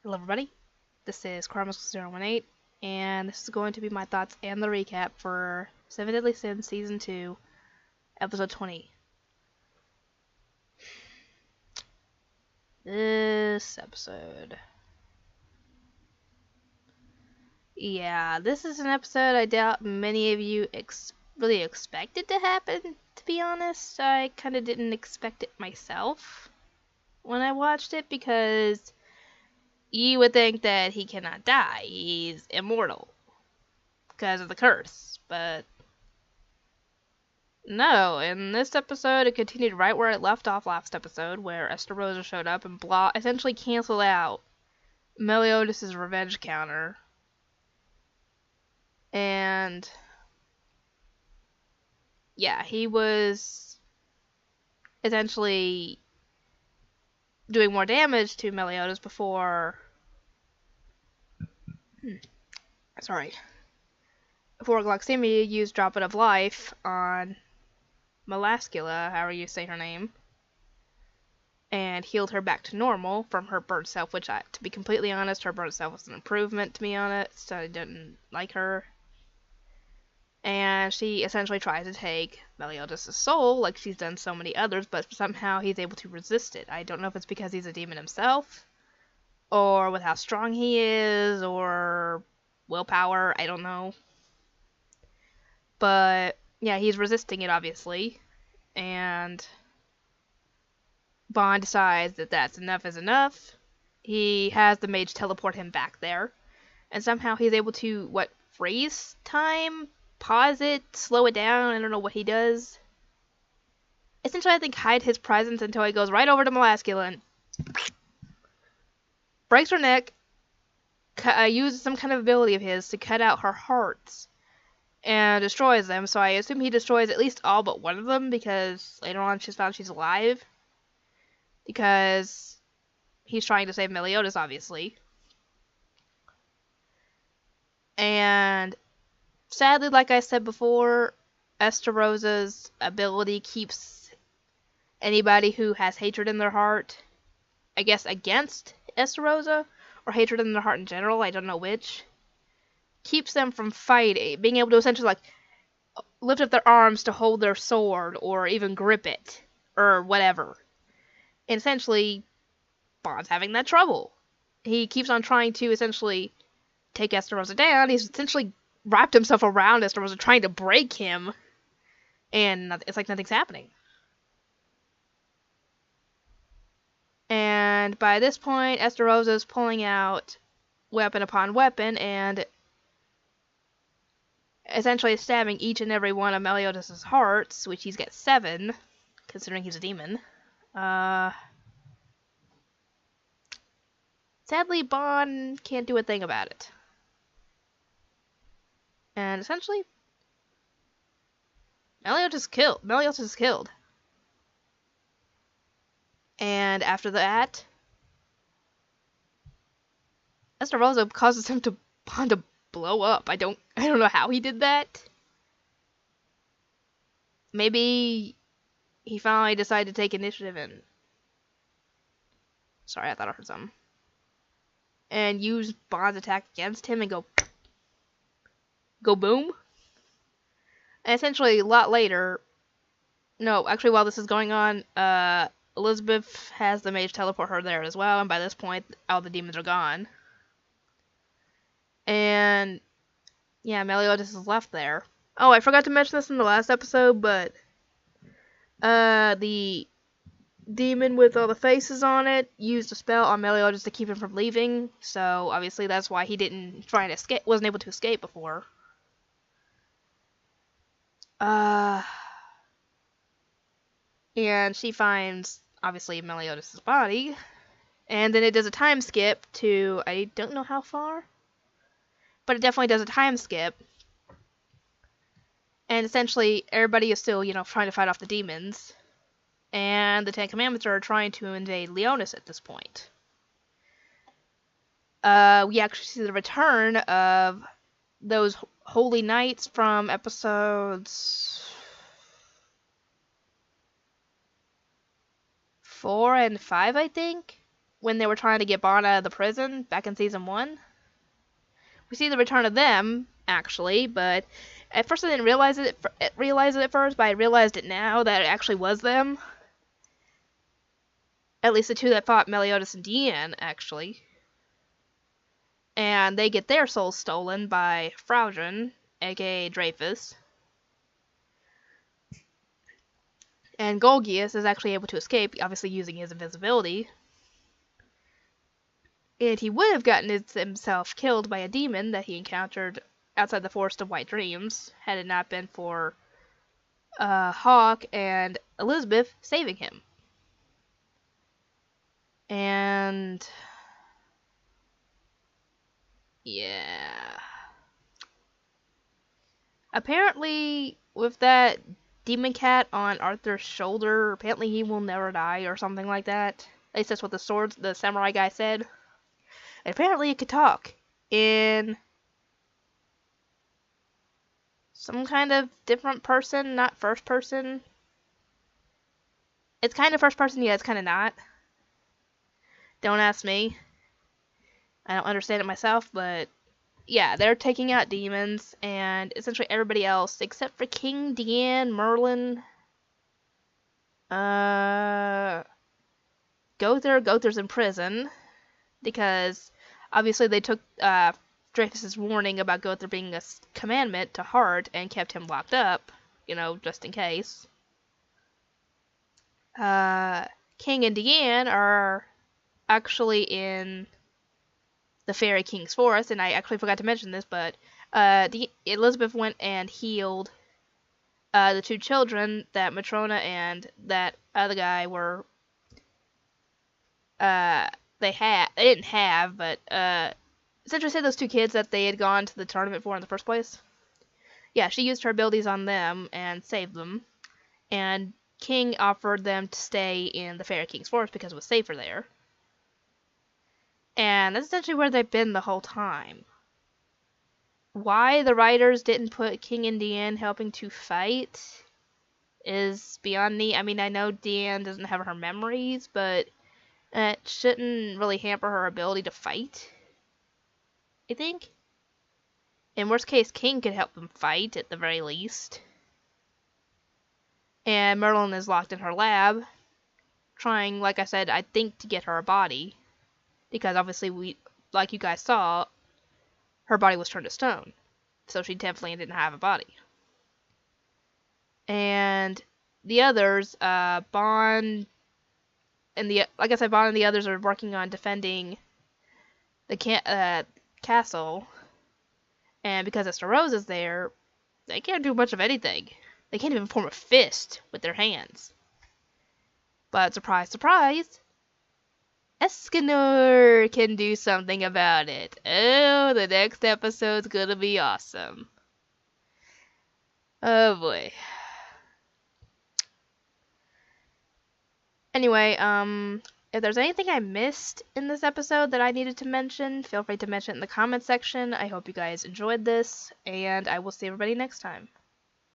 Hello everybody, this is Carmus018, and this is going to be my thoughts and the recap for 7 Deadly Sins Season 2, Episode 20. This episode. Yeah, this is an episode I doubt many of you really expected to happen, to be honest. I kind of didn't expect it myself when I watched it, because you would think that he cannot die. He's immortal because of the curse, but no. In this episode, it continued right where it left off last episode, where Esterosa showed up and essentially canceled out Meliodas' revenge counter. And yeah, he was essentially doing more damage to Meliodas before Glucksimia used Drop It of Life on Melascula, however you say her name, and healed her back to normal from her burnt self, which, to be completely honest, her burnt self was an improvement to me on it, so I didn't like her. And she essentially tries to take Meliodas' soul, like she's done so many others, but somehow he's able to resist it. I don't know if it's because he's a demon himself, or with how strong he is, or willpower, I don't know. But yeah, he's resisting it, obviously, and Bond decides that that's enough is enough. He has the mage teleport him back there, and somehow he's able to, freeze time? Pause it? Slow it down? I don't know what he does. Essentially, I think hide his presence until he goes right over to Melascula and breaks her neck, uses some kind of ability of his to cut out her hearts, and destroys them. So I assume he destroys at least all but one of them, because later on she's found she's alive. Because he's trying to save Meliodas, obviously. And sadly, like I said before, Esterosa's ability keeps anybody who has hatred in their heart, I guess, against Esterosa, or hatred in their heart in general, I don't know which, keeps them from fighting, being able to essentially, lift up their arms to hold their sword, or even grip it, or whatever. And essentially, Bond's having that trouble. He keeps on trying to essentially take Esterosa down. He's essentially wrapped himself around Esterosa, trying to break him, and it's like nothing's happening. And by this point, Esterosa is pulling out weapon upon weapon, and essentially stabbing each and every one of Meliodas' hearts, which he's got 7, considering he's a demon. Sadly, Bond can't do a thing about it. And essentially, Meliodas is killed. And after that, Esterosa causes him to Bond to blow up. I don't know how he did that. Maybe he finally decided to take initiative and... Sorry, I thought I heard something. And use Bond's attack against him and go boom. And essentially, a lot later... No, actually, while this is going on, Elizabeth has the mage teleport her there as well, and by this point, all the demons are gone. And yeah, Meliodas is left there. Oh, I forgot to mention this in the last episode, but the demon with all the faces on it used a spell on Meliodas to keep him from leaving, so obviously that's why he wasn't able to escape before. And she finds, obviously, Meliodas' body, and then it does a time skip to, I don't know how far, but it definitely does a time skip. And essentially, everybody is still, trying to fight off the demons. And the Ten Commandments are trying to invade Leonis at this point. We actually see the return of those holy knights from episodes 4 and 5, I think. when they were trying to get Bond out of the prison back in season 1. We see the return of them, actually, but at first I didn't realize it at first, but I realized it now that it actually was them. At least the two that fought Meliodas and Deanne, actually. And they get their souls stolen by Fraudrin, aka Dreyfus. And Golgius is actually able to escape, obviously using his invisibility. And he would have gotten himself killed by a demon that he encountered outside the Forest of White Dreams, had it not been for Hawk and Elizabeth saving him. And yeah. Apparently, with that demon cat on Arthur's shoulder, apparently he will never die or something like that. At least that's what the samurai guy said. And apparently it could talk in some kind of different person, not first person. It's kind of first person, yeah, it's kind of not. Don't ask me. I don't understand it myself, but yeah, they're taking out demons, and essentially everybody else, except for King, Deanne, Merlin, Gother's in prison, because obviously they took Dreyfus's warning about Gother being a commandment to heart and kept him locked up, just in case. King and Deanne are actually in the Fairy King's Forest, and I actually forgot to mention this, but Elizabeth went and healed the two children that Matrona and that other guy were they didn't have, but essentially said those two kids that they had gone to the tournament for in the first place. Yeah, she used her abilities on them and saved them, and King offered them to stay in the Fairy King's Forest because it was safer there. And that's essentially where they've been the whole time. Why the writers didn't put King and Deanne helping to fight is beyond me. I mean, I know Deanne doesn't have her memories, but it shouldn't really hamper her ability to fight, I think. In worst case, King could help them fight, at the very least. And Merlin is locked in her lab, trying, like I said, I think to get her a body. Because obviously, like you guys saw, her body was turned to stone. So she definitely didn't have a body. And the others, Bond and the others are working on defending the castle. And because Esther Rose is there, they can't do much of anything. They can't even form a fist with their hands. But surprise, surprise, Escanor can do something about it. Oh, the next episode's gonna be awesome. Oh boy. Anyway, if there's anything I missed in this episode that I needed to mention, feel free to mention it in the comments section. I hope you guys enjoyed this, and I will see everybody next time.